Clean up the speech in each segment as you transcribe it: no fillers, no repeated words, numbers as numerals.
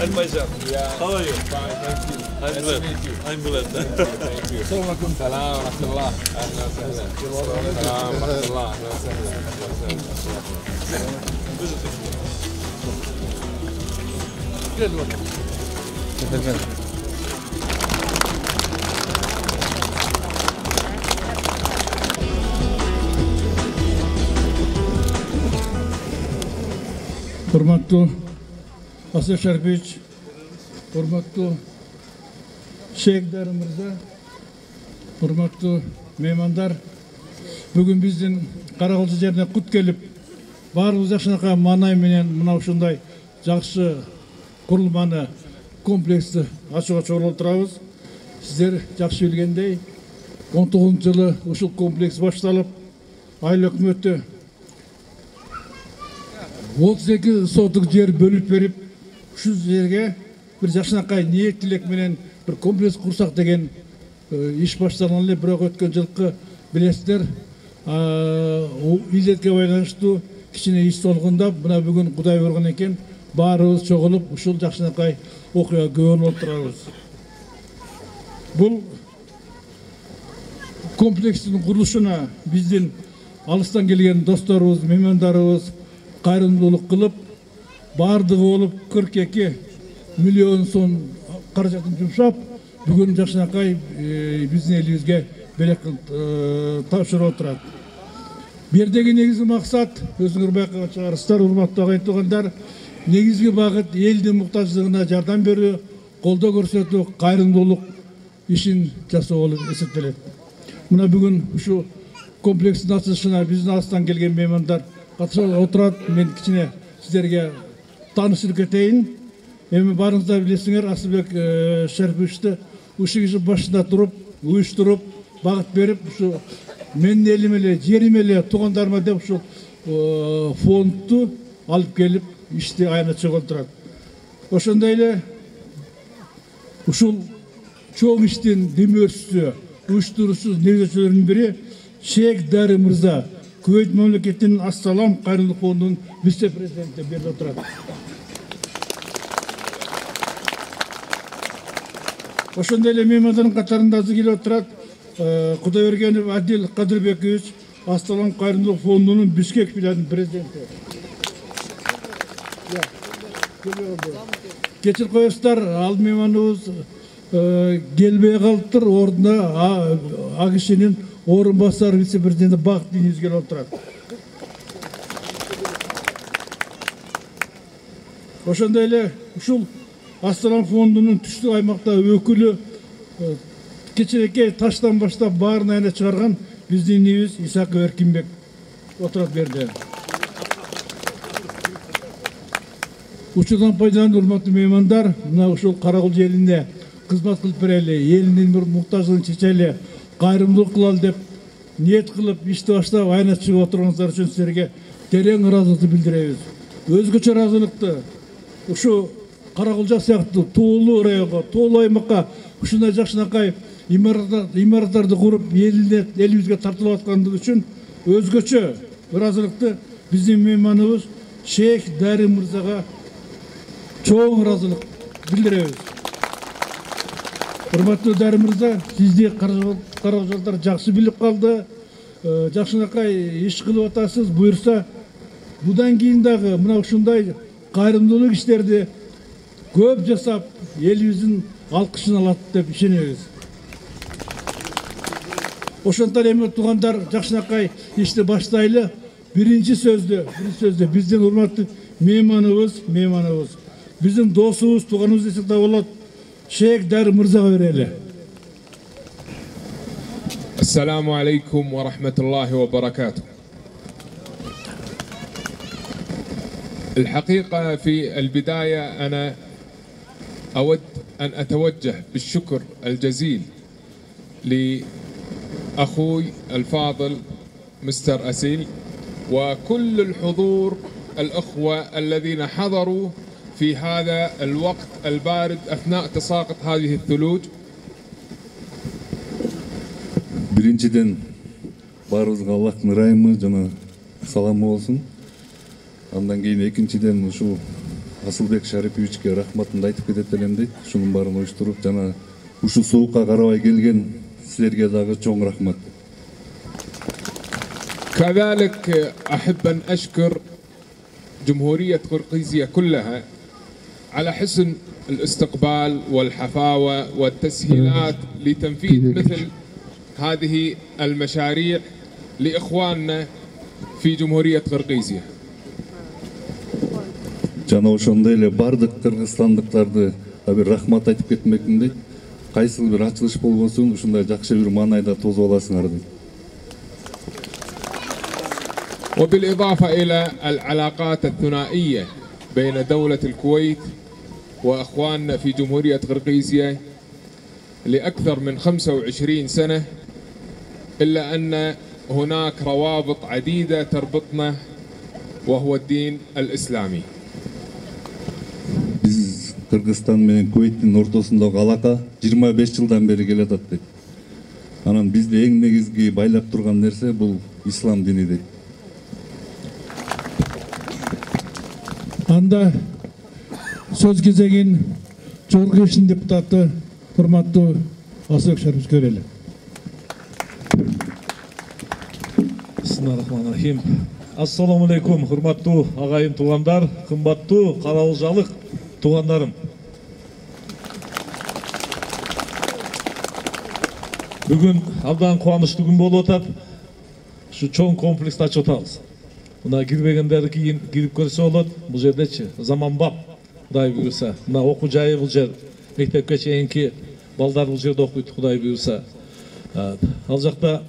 And myself. Yeah. How are you? Fine, thank you. I'm Nice glad. to meet you. I'm glad. Thank you. Assalamualaikum warahmatullah. Ahlan wa sahlan. Assalamu warahmatullah. Ahlan wa sahlan. Good one. Hurmatlı Asya Şerpiç, hurmatlı Şeyhler Mirza, hurmatlı mehmandar, bugün bizden Karagılcı жерine kut gelip, barımız yaşınaka manay menen mına ушундай жақсы құрылманы комплексті ашуға чогулуп турабыз. Сіздер жақсы білгендей, 19-жылы ушул комплекс башталып, айыл өкмөтү 32 сотық жер бөліп беріп, ушул жерге bir жакшынакай ниет тилек менен bir комплекс курсак деген иш башталган эле, бирок өткөн жылкы билесиздер, илетке байланыштуу кичине иш толгундап, мына бүгүн Кудай буйруган экен, баарыбыз чогулуп ушул жакшынакай окуяга күбө болуп турабыз. Бул комплекстин курулушуна биздин алыстан келген досторубуз, меймандарыбыз кайрымдуулук кылып, бардыгы болуп 42 миллион сом каражатын жумшап, бүгүн жакшынакай биздин элибизге белек тапшырып отурат. Бердеги негизги максат, өзүңөр байкаган чыгарсыздар, урматтуу агай туугандар, негизги багыт элдин муктаждыгына жардам берүү, колдоо көрсөтүү, кайрымдуулук ишин жасоо болуп эсептелет. Мына бүгүн ушу комплекстин ачылышына биздин алыстан келген меймандар катышып отурат. Мен кичине сиздерге таанышып кетейин. Эми барыңыздар билесиңер, Асылбек Шерпичти ушул ишин башында туруп, уюштуруп, багыт берип, ушу менин элим эле, жерим эле, туугандарыма деп ушул фондду алып келип, ишти аянат чогултурат. Ошондой эле ушул чоң иштин демөөрчүсү, уюштуруусу негизчилеринин бири Шейх Дари Мырза, Күвейт мамлекетинин Ассалам кайрымдуулук фондунун вице-президенти берип отурат. Ошондой эле меймандардын катарында азыр келип отурат Кудайбергенов Адил Кадырбекович, Ассалам кайрымдуулук фондунун Бишкек филиалынын президенти. Кечир коесуздар, ал мейманыбыз келбей калыптыр, ордуна а кишинин орун басар вице-президенти Бакыт Динизов келип отурат. Ошондой эле ушул Ассалам фондунун түштүк аймакта өкүлү кечирекей таштан баштап баарын айына чыгарган биздин инибиз Исак Эркинбек отурат берди. Учурдан пайдаланып, урматтуу меймандар, мына ушул Карагылжы элине кызмат кылып берели, элинин бир муктаждыгын чечели, кайрымдуулук кылалы деп ниет кылып, ишти баштап айына чыгып отурганыңыздар үчүн силерге терең ыраазычылыкты билдиребиз. Өзгөчө ыраазычылыкты ушу Карагылжа сыяктуу тоолуу районго, тоолуу аймакка ушундай жакшынакай имараттарды куруп, элибизге тартылып аткандыгы үчүн өзгөчө ыраазычылыкты биздин мейманыбыз Шейх Дари Мырзага чоң ыраазычылык билдиребиз. Урматтуу Дари Мырза, сизди карагылжалдар жакшы билип калды, жакшынакай иш кылып атасыз. Буюрса, будан кийин дагы мына ушундай кайрымдуулук иштерди көп жасап, элибиздин алкышын алат деп ишенебиз. Ошондон эми туугандар, жакшынакай ишти баштайлы. Биринчи сөздө биздин урматтуу мейманыбыз, биздин досубуз, тууганыбыз десек да болот, Шейх Дари Мырзага берели. Ассаламу алейкум ва рахматуллахи ва баракатуh. الحقيقة في البداية أنا أود أن أتوجه بالشكر الجزيل لأخوي الفاضل مستر أسيل وكل الحضور الأخوة الذين حضروا في هذا الوقت البارد أثناء تساقط هذه الثلوج. Birinciden barыбызга Аллахтын ырайымы жана саламы болсун. Андан кийин экинчиден ушул Асылбек Шариповичке рахматымды айтып кетет элем дейт. Ушунун баарын уюштуруп жана ушул соокка карабай келген силерге дагы чоң рахмат. كذلك أحب أن أشكر جمهورية قرقيزية كلها على حسن الاستقبال والحفاوة والتسهيلات لتنفيذ مثل هذه المشاريع لإخواننا في جمهورية قرقيزية. Жана ошондой эле бардык кыргызстандыктарды бир рахмат айтып кетмекмин дейт. Кайсыл бир ачылыш болбосун ушундай жакшы бир маанайда тосуп аласыңар дейт. وبالإضافة إلى العلاقات الثنائية بين دولة الكويت وأخواننا في جمهورية قرقيزية لأكثر من 25 سنة، إلا أن هناك روابط عديدة تربطنا وهو الدين الإسلامي. Биз Кыргызстан менен Кувейттин ортосундагы алака 25 жылдан бери келатат дейт. Анан бизди эң негизги байлап турган нерсе бул ислам дини дейт. Анда söz кезегин Жогорку Кеңештин депутаты урматтуу Асылбек Шариповичке берели. Бисмиллахиррахманиррахим. Ассаламу алейкум, урматтуу агайын туугандар, кымбаттуу карабылжалык туугандарым. Бүгүн абдан кубанычтуу күн болуп атат. Ушу чоң комплексти ачып атабыз. Мына кирбегендер кийин кирип көрсө болот. Бул жердечи заманбап Кудай буйрса. Мына окуу жайы бул жер. Мектепке чейинки балдар бул жерде окуйт Кудай буйрса. Ал жакта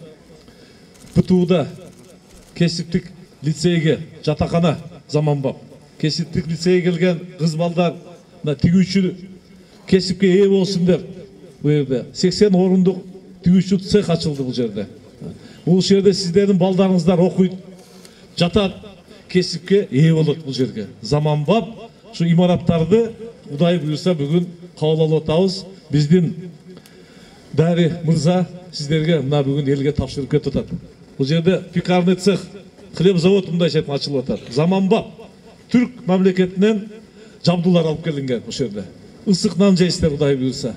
ПТУда кесиптик лицейге жатакана заманбап. Кесиптик лицейге келген кыз балдар мына тигүүчү кесипке ээ болсун деп бул жерде 80 орундук тигүүчү цех ачылды бул жерде. Бул жерде сиздердин балдарыңыздар окуйт, жатат, кесипке ээ болот бул жерге. Заманбап şu имараттарды Кудай буйрса бүгүн кабыл алып атабыз. Биздин Дари мырза сиздерге мына бүгүн элге тапшырып кетип атат. Бул жерде пекарный цех, хлеб завод мындай шетин ачылып атат. Заманбап Түрк мамлекетинен жабдуулар алып келинген бул жерде. Ысык нан жейсиздер Кудай буйрса.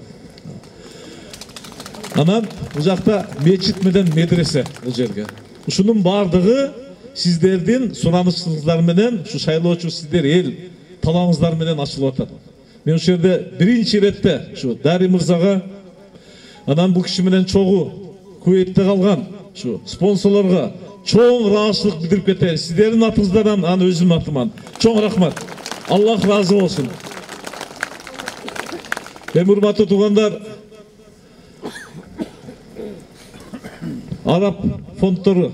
Анан бул жакта мечит менен медресе бул жерге. Ушунун бардыгы сиздердин суранычыңыздар менен, ушу шайлоочу сиздер эл талабыңыздар менен ачылып атат. Мен ушул жерде биринчи иретте ушу Дари мырзага, анан бул киши менен чогуу Кувейтте калган ушу спонсорлорго чоң ыраазычылык билдирип кетейин. Сиздердин атыңыздардан, аны өзүмдүн атыман чоң рахмат. Аллах ыраазы болсун. Урматтуу туугандар, Араб фонддору,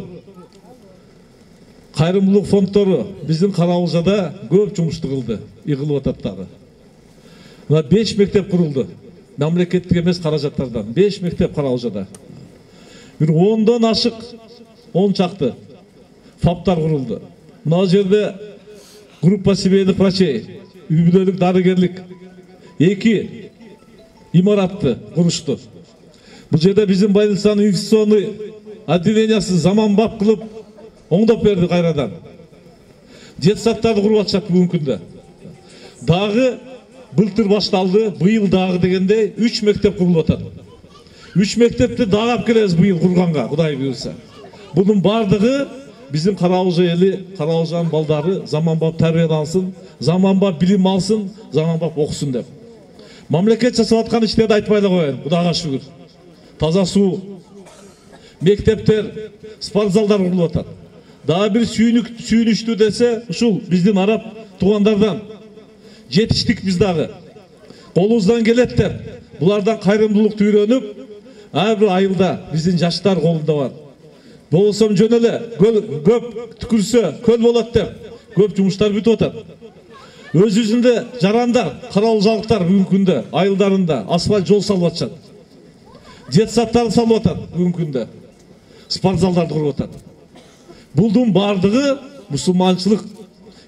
кайрымдуулук фонддору биздин Карабылжада көп жумушту кылды, игылып атат дагы. Мына 5 мектеп курулду. Мамлекеттик эмес каражаттардан 5 мектеп Карабылжада. Бир 10дон ашык 10 чакты фаптар курулду. Мына жерде группа семейных врачей, үй-бүлөлүк дарыгерлик 2 имаратты курушту. Бул жерде биздин больницанын инфекционный отделениясы заманбап кылып оңдоп берди кайрадан. Детсадтарды куруп атышат бүгүнкү күндө. Дагы былтыр башталды, быйыл дагы дегенде 3 мектеп курулуп атат. 3 мектепти дагы алып келебиз быйыл курганга, Кудай буйрса. Bunun bardыгы bizim Karabılja eli, Karabıljanын балдары заманбап тарбиялансын, заманбап билим алсын, заманбап окусын деп. Мамлекет жасап аткан иштерди айтпай эле коеюн, Кудайга шүгүр. Таза суу, мектептер, спорт залдар курулуп атат. Дагы бир сүйүнүчтүү десе, ушул биздин араб туугандардан жетиштик биз дагы. Колубуздан келеттер. Булардан кайрымдуулукту үйрөнүп, ар бир айылда биздин жаштар колунда бар. Болсам жөн эле көп түкүрсө көл болот деп көп жумуштар бүтүп атат. Өзүбүздүн жарандар, карабылжалыктар бүгүнкү күндө айылдарында асфальт жол салып атышат. Детсадтарды салып атат бүгүнкү күндө. Спорт залдарды куруп атат. Булдун бардыгы мусулманчылык,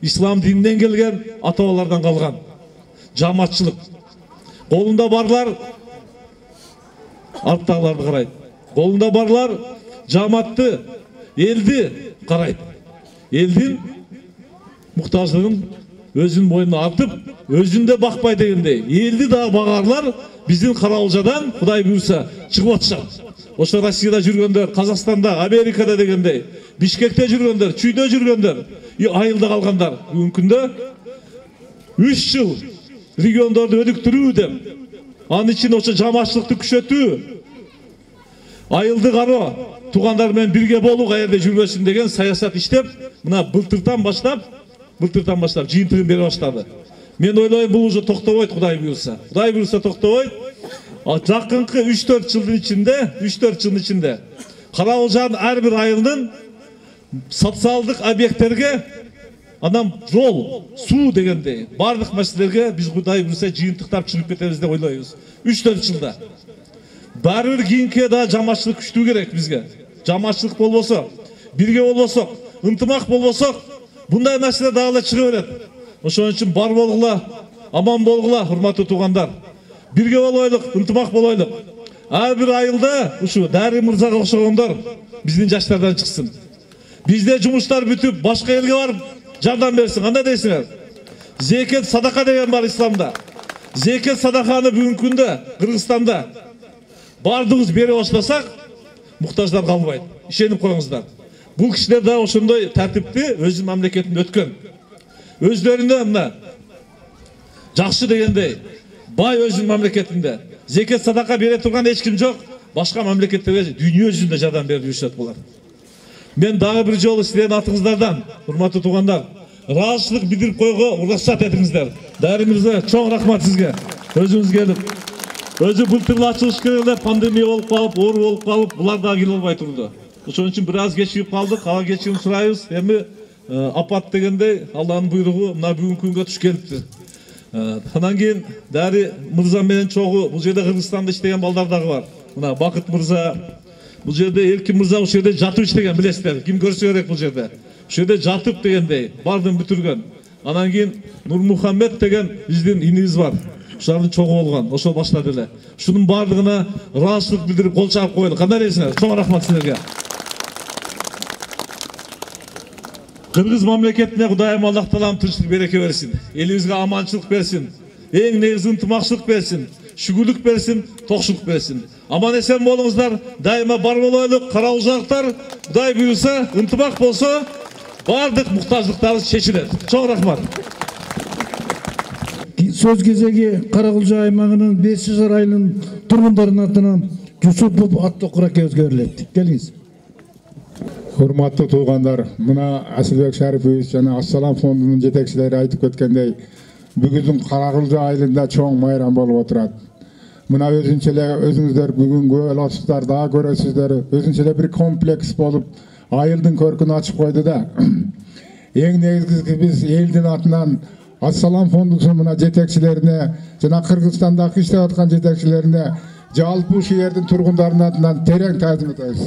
ислам дининен келген ата-бабалардан калган жамаатчылык. Колунда барлар арттагыларды карайт. Колунда барлар жамаатты, элди карайт. Элдин муктаждыгын өзünün мойнуна артып, өзүндө бакпай дегендей, элди да багарлар биздин Каралжадан Кудай буйрса чыгып атышат. Ошо Россияда жүргөндөр, Казакстанда, Америкада дегендей, Бишкекте жүргөндөр, Чүйдө жүргөндөр, айылда калгандар бүгүнкү күндө 3 жыл региондорду өнүктүрүү деп, анын ичинде ошо жамаачылыкты күчөтүү, айылды кароо, туугандар менен бирге болуу каерде жүрбөсүн деген саясат иштеп, мына былтыртан баштап жыйынтыгын бере баштады. Мен ойлойм, бул уже токтобойт, Кудай буйрса. Кудай буйрса токтобойт. Жакынкы 3-4 жылдын ичинде Каралжанын ар бир айылынын социалдык объекттерге, анан жол, суу дегендей бардык маселелерге биз Кудай буйрса жыйынтыктап чыгып кетебиз деп ойлойбуз. 3-4 жылда. Баары бир кийинки да жамаачылык күчтүү керек бизге. Жамаачылык болбосо, бирге болбосок, ынтымак болбосок, bunday mesele daha da çıkıveret. Ошон үчүн бар болгула, аман болгула, урматтуу туугандар. Бирге болойлук, ынтымак болойлук. Ар бир айылда ушу Дари мырзага окшогондор биздин жаштардан чыксын. Бизде жумуштар бүтүп, башка элге барып жардам берсин. Кандай дейсиңер? Зекет садака деген бар исламда. Зекет садаканы бүгүнкү күндө Кыргызстанда бардыгыбыз бере баштасак, муктаждар калбайт. Ишенип коюңуздар. Бул кишилер да ошондой тартипти өзүнүн мамлекетинде өткөн. Өздөрүнө мына жакшы дегендей бай өзүнүн мамлекетинде зекет садака бере турган эч ким жок. Башка мамлекеттерге дүйнө жүзүндө жардам берип жүрүшөт булар. Мен дагы бир жолу силердин атыңыздардан, урматтуу туугандар, ыраазычылык билдирип коюуга уруксат этиңиздер. Дари мырза, чоң рахмат сизге. Өзүңүз келип, өзү былтыр ачылыш керек эле, пандемия болуп калып, оору болуп калып, булар дагы келе албай турду. Ошон үчүн бир аз кечигип калдык, ага кечирим сурайбыз. Эми апат дегендей Алланын буйругу мына бүгүнкү күнгө туш келипти. Анан кийин Дари мырза менен чогуу бул жерде Кыргызстанда иштеген балдар дагы бар. Мына Бакыт мырза, бул жерде Эркин мырза ушул жерде жатып иштеген, билесиздер. Ким көрсө керек бул жерде. Ушул жерде жатып дегендей бардын бүтүргөн. Анан кийин Нурмухаммед деген биздин инибиз бар. Ушулардын чогуу болгон, ошол баштады эле. Ушунун бардыгына ыраазычылык билдирип кол чаап коелук. Кандай дейсиңер? Чоң рахмат силерге. Kırgız memleketine Kudayım Allah Teala'm tınçlık bereke versin. Elibizge amançılık versin. En negiz ıntımakçılık versin. Şükürlük versin, tokşuluk versin. Aman esen bolunuzlar, daima bar boloyluk, Karaljalıklar, Kuday buyursa, ıntımak bolsa, bardık muhtaçlıklarınız çeşilir. Çok rahmat. Söz кезеги Каралжа аймагынын 500 айылынын тургундарынын атынан Жусупов Аттокур акебизге берилет. Келиңиz. Hurmatlı tuğanlar, buna Asılbek Şaripovich jana Assalam fondunun jetekçileri aytıp ketkendey, bugün Karalja ayılında çoğun mayram bolup oturat. Buna özüңүздөр бүгүnkү ılçıklar daha göresizler, özünçele bir kompleks bolup ayıldın körkünü açıp koydu da. En negizgisi biz eldin atынан Assalam fondusunun buna jetekçilerine, jana Kırgızstandaki işlep atkan jetekçilerine, jalpı şu yerdin turgundarının atından tereң tazim etebиz.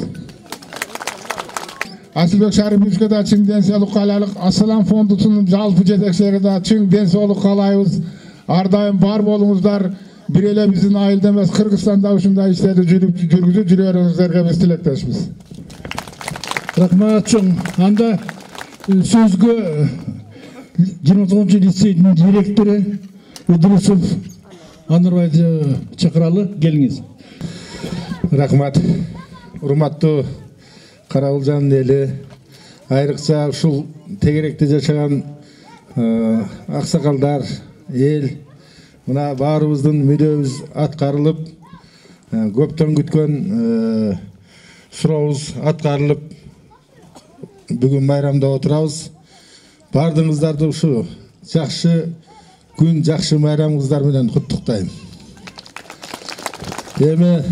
Asılbek Şaripovich'e da çın densiyalık kalaylık, Assalam fondusunun jalpı jetekçileri da çın densiyalık kalayыбыз. Ardayım bar bolуңуздар, bir ele bizin ayılda emas Kırgızstanda uşunday işlerdi жүргүзүп жүрөрүңүздөргө biz tilektешпиz. Rahmat çoğun. Anda sözgü 29. liseyinin direktörü Udrusov Anırbay'ı çakıralı. Geliniz. Rahmat. Urmattуу Karaljanын eli, ayırıkça uşul tegerekte жашаган аксакалдар, el, mına barыбыздын мүдөөбүз аткарылып, көптөн күткөн сурообуз аткарылып, бүгүн майрамда отурабыз. Бардыгыңыздарды ушу жакшы күн, жакшы майрамыңыздар менен куттуктайм. Эми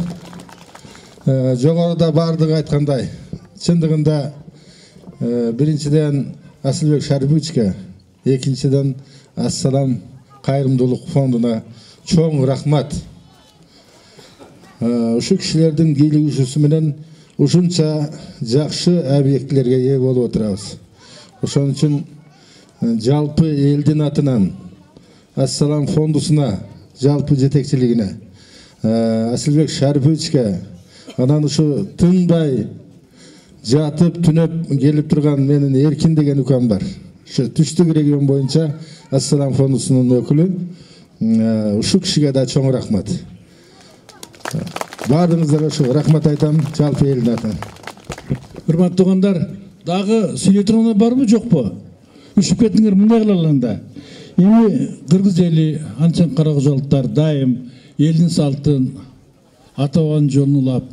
жогоруда бардыгы айткандай, чындыгында биринчиден Asılbek Şaripovich'e, экинчиден Assalam Кайрымдуулук фондуна чоң рахмат. Ушу кишилердин кийлигишүүсү менен ушунча жакшы объектилерге ээ болуп отурабыз. Ошон үчүн жалпы элдин атынан Assalam фондусуна, жалпы жетекчилигине, Asılbek Şaripovich'e, анан ушу тынбай жатып түнөп келип турган менин Эркин деген укам бар. Şu Түштүк регион боюнча Ассалам фондусунун өкүлү. Ушул кишиге да чоң рахмат. Баарыңыздарга ошо рахмат айтам, жалпы элдин атынан. Урматтуу туугандар, дагы сүйлөй турган барбы жокпу? Үшүп кеттиңер мындай кылганда. Эми кыргыз эли анча каракожолуктар дайым элдин салтын, ата бабанын жолун улап,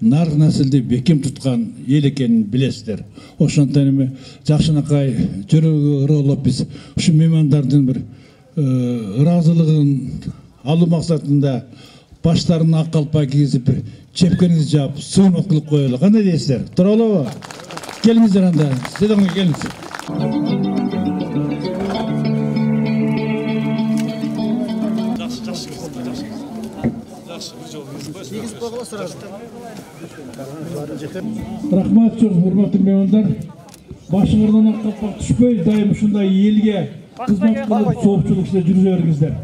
нар населди бекем туткан эл экенин билесиздер. Ошондон эми жакшынакай жүрөгү ырылып биз ушу меймандардын бир ыраазылыгын алуу максатында баштарына ак калпа кийизип бир чепкениңизди жаап сыймат кылып коелу. Кандай дейсиздер? Тууралабы? Келиңиздер анда. Сиздерге келиңиз. Рахмат чоң, урматтуу меймандар. Башыңардан ак калпак түшпөй, дайым ушундай элге кызмат кылып, соопчулук иште жүрүп бериңиздер.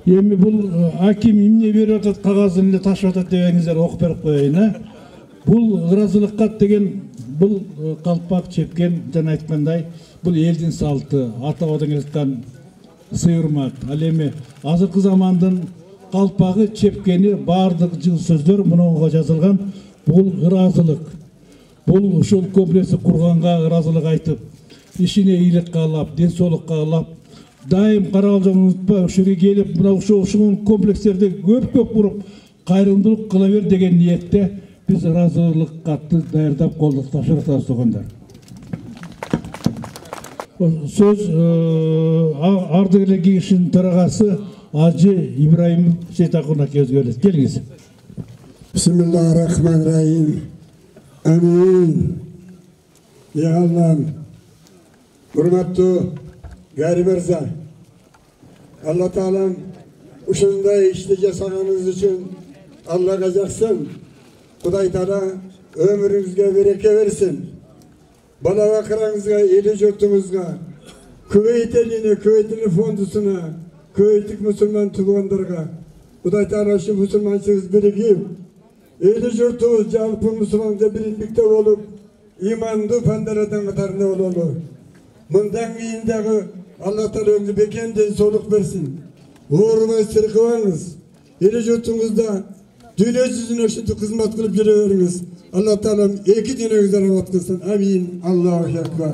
Эми бул аким эмне берип атат, кагазын эле ташып атат дегениңиздер окуп берип коеюн. Бул ыраазылыкка деген бул калпак чепкен жана айткандай, бул элдин салты, ата бабадан келаткан сый-урмат. Ал эми азыркы замандын калпагы, чепкени баардык сөздөр мунуга жазылган. Бул ыраазылык. Бул ушул комплекси курганга ыраазылык айтып, ишине ийгилик каалап, ден соолукка каалап, дайым каралжан унутпай ушул жерге келип, мына ушул комплекстерди көп куруп кайрымдуулук кыла бер деген ниетте биз ыраазылык катты даярдап колдук тапшырып атабыз туугандар. Сөз ардыгерлер кеңешинин төрагасы Ажы Ибраим Сейтакун акебизге берилет. Келиңиз. Bismillahirrahmanirrahim. Amin. Ya Allah'ım, hurmatlı Gari Mirza, Allah Teala'm uşunday işte jasaganınız için Allah kazaksın. Kuday Teala ömrünüzge bereke versin. Bala bakıranızga, eli jurtumuzga, Küveyt eline, Küveyt'in fondusuna, Küveyt'lik Müslüman tuğanlarga, Kuday Teala şu Müslümansınız birikip, eli jurtumuz jalpı Müslümanca birlikte olup, imanlı pandaradan katarına olulu. Bundan keyindagi Allah Teala ömrü bekenden soluk versin. Uğurmay sırkıvanız. Eli jurtumuzda dünya yüzüne ışıntı hizmet kılıp yürüyorsunuz. Allah Teala iki dinimizden rahmet kılsın. Amin. Allahu Ekber.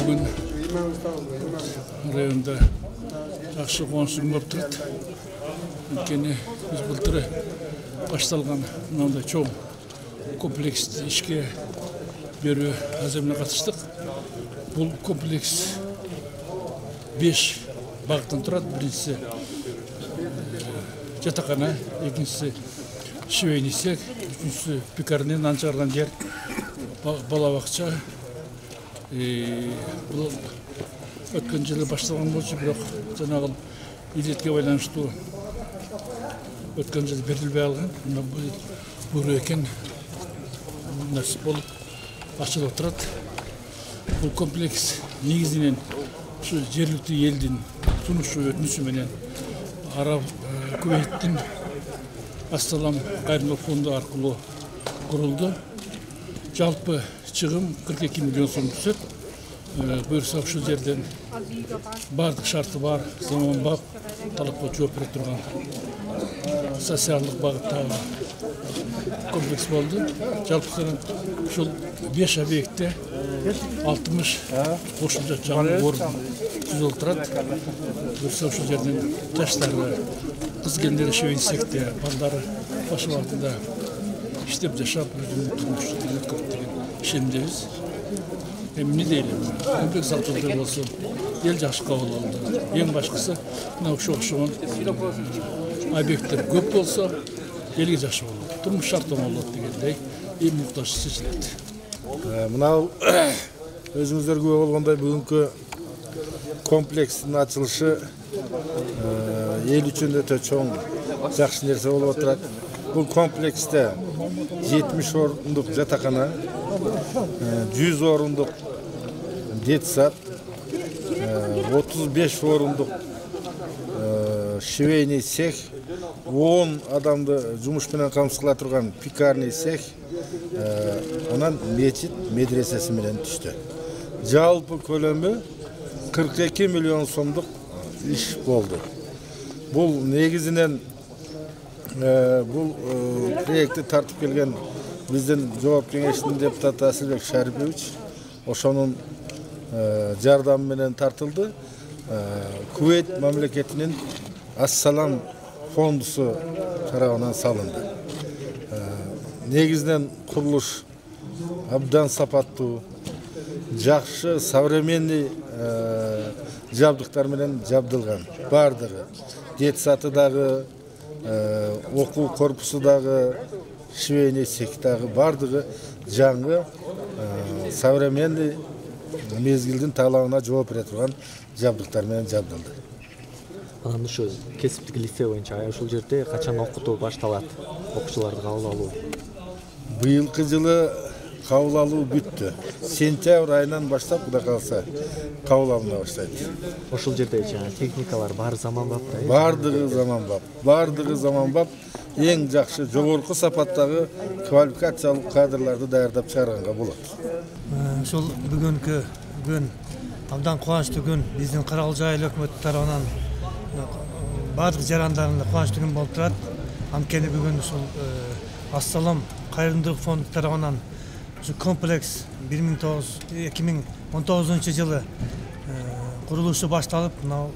Bugün rayonda жақсы қуаныштың болып тұрады. Өйткені біз былтыр башталған мынандай чоң комплексті ішке беру әзіріне қатыстық. Бұл комплекс 5 бағыттан тұрады. Біріншісі жатақхана, екіншісі швейный цех, үшіншісі пекарня, нан шығарған жер, балабақша. Бұл өткен жылы башталған болса, бірақ жаңағы індетке байланысты өткен жылы берілмей алған. Бұл екен нәрсе болып ашылып тұрады. Бұл комплекс негізінен жергілікті елдің тұтынушы өтінішіменен Араб Кувейттің Ассалам қайырымдылық фонды арқылы құрылды. Жалпы шығым 42 миллион сом түседі. Бұйырса осы жерден барлық шарты бар, заманбап талапқа жауап бере тұрған социалдық бағыттағы комплекс болды. Жалпы сол 5 объектте 60 қосымша жаңа орын түзіліп тұрады. Бұйырса осы жерден жастары, қыз-келіндері швейный цехте, балдары баш уақытында іштеп жашап, өзінің тұрмысын өткеріп деген ішімдеміз. Не деймін, комплекс алтынды болсын, ел жақсы қабыл алды. Ең башқысы, мынау шоқ-шоғын объекттер көп болса, елге жақсы болады. Тұрмыс шарты болады дегендей, ең мұқтаж шешіледі. Мынау өзіңіздер куә болғандай бүгінгі комплекстің açılışı ел үшін өте чоң жақсы нәрсе болып отырады. Бұл комплексте 70 орындық жатақхана, 100 орындық детсад, 35 орындық швейный цех, 10 адамды жұмышпенен қамсықыла тұрған пекарный цех, онан мечит медресесі менен түсті. Жалпы көлемі 42 миллион сомдық іш болды. Бұл негізінен бұл проекті тартып келген біздің жауап кеңесінің депутаты Асылбек Шәріпович ошонун жардамыменен тартылды. Кувейт мамлекетинин Ассалам фондусу тарабынан салынды. Негизинен курулуш абдан сапаттуу, жакшы современный жабдыктар менен жабдылган. Бардыгы детсаты дагы, окуу корпусу дагы, швейный цех дагы бардыгы жаңы современный мезгилдин талабына жооп бере турган жабдыктар менен жабдылды. Анан ушу кесиптик лицей боюнча ушул жерде качан окутуу башталат? Окуучуларды кабыл алуу. Быйылкы жылы кабыл алуу бүттү. Сентябрь айынан баштап кудай калса кабыл алына баштайт. Ошол жерде техникалар баары заманбап да? Бардыгы заманбап. Бардыгы заманбап. Эң жакшы жогорку сапаттагы квалификациялык кадрларды даярдап чыгарганга болот. Ушул бүгүнкү күн абдан кубанычтуу күн. Биздин Каралжы айыл өкмөтү тарабынан бардык жарандарында кубанычтуу күн болуп турат. Анткени бүгүн ушул Ассалам кайрымдуулук фонду тарабынан ушу комплекс 2019 жылы курулушу башталып, мына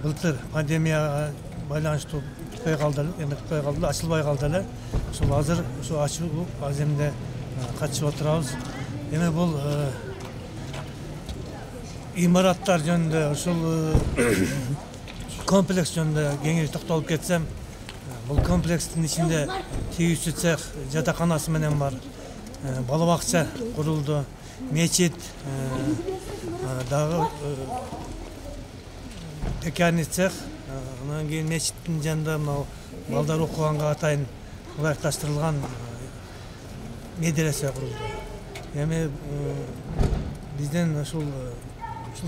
былтыр пандемияга байланыштуу бүтпөй калды, ачылбай калды эле. Ушул азыр ушу ачылуу аземде катышып отурабыз. Эми бул имараттар жөнүндө, ушул комплекс жөнүндө кеңири токтолуп кетсем, бул комплекстин ичинде тийүүчү цех жатаканасы менен бар, балабакча курулду, мечит, дагы пекарный цех, анан кийин мечиттин жанында мына балдар окуганга атайын ылайыкташтырылган медресе курулду. Эми биздин ушул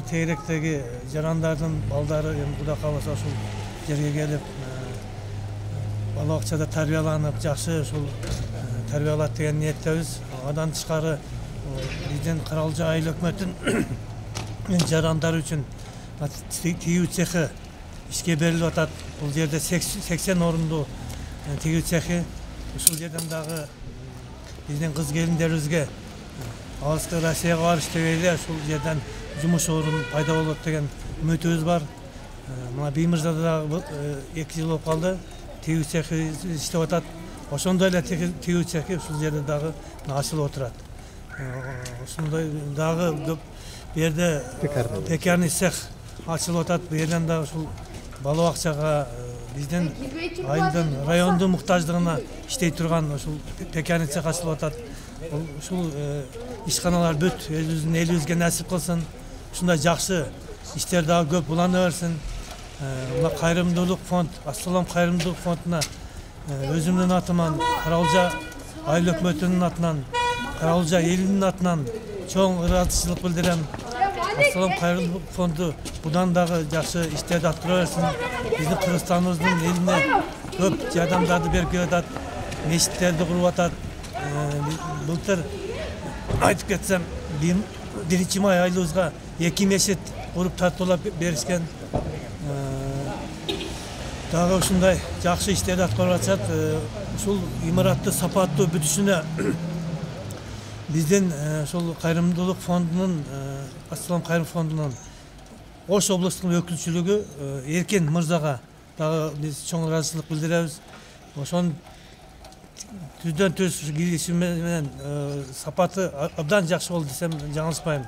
тегеректеги жарандардын балдары кудай кааласа ушул жерге келип балабакчада тарбияланып, жакшы ушул тарбиялат деген ниеттебиз. Адан тышкары биздин Каралжы айыл өкмөтүнүн жарандары үчүн тигүү цехи ишке берилип атат. Бул жерде 80 орунду тигүү цехи. Ушул жерден дагы биздин кыз келиндерибизге алыскы Россияга барыш дегенде ушул жерден жумуш орун пайда болот деген үмүтүбүз бар. Мына Биймырзада дагы 2 жыл болуп калды. Тигүү цехи иштеп атат. Ошондой эле тигүү цехи ушул жерде дагы ачылып отурат. Ошондой дагы бу жерде пекарный цех ачылып атат. Бу жерден дагы ушул бала бакчага биздин айылдын райондун муктаждыгына иштей турган ушул пекарный цех ачылып атат. Ушул ишканалар бүт өзүбүздүн элибизге насип кылсын. Ушундай жакшы иштер дагы көп улана берсин. Мына кайрымдуулук фонд, Ассалам кайрымдуулук фондуна өзүмдүн атыман, Каралжа айыл өкмөтүнүн атынан, Каралжа элинин атынан чоң ыраазычылык билдирем. Ассалам кайрымдуулук фонду будан дагы жакшы иштерди аткара берсин. Биздин Кыргызстаныбыздын элине көп жардамдарды берип келатат, мечиттерди куруп атат. Былтыр айтып кетсем, 1 май айылыбызга 2 мечит куруп тартуулап беришкен. Дагы ушундай жакшы иштерди аткарып атышат. Ушул имаратты сапаттуу бүтүшүнө биздин ушул кайрымдуулук фондунун, Ассалам кайрым фондунун Ош облустук өкүлчүлүгү Эркен мырзага дагы биз чоң ыраазычылык билдиребиз. Ошонун түздөн түз кириши менен сапаты абдан жакшы болду десем жаңылышпайм.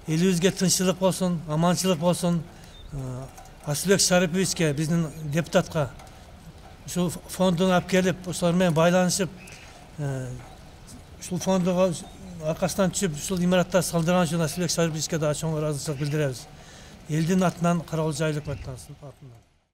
Элибизге тынччылык болсун, аманчылык болсун. Асылбек Шариповичке, биздин депутатка ушул фондун алып келип, ошолор менен байланышып, ушул фондуга аркасынан түшүп, ушул имараттар салдырган үчүн Асылбек Шариповичке да чоң ыраазычылык билдиребиз. Элдин атынан, Каралжа айыл өкмөтүнүн атынан.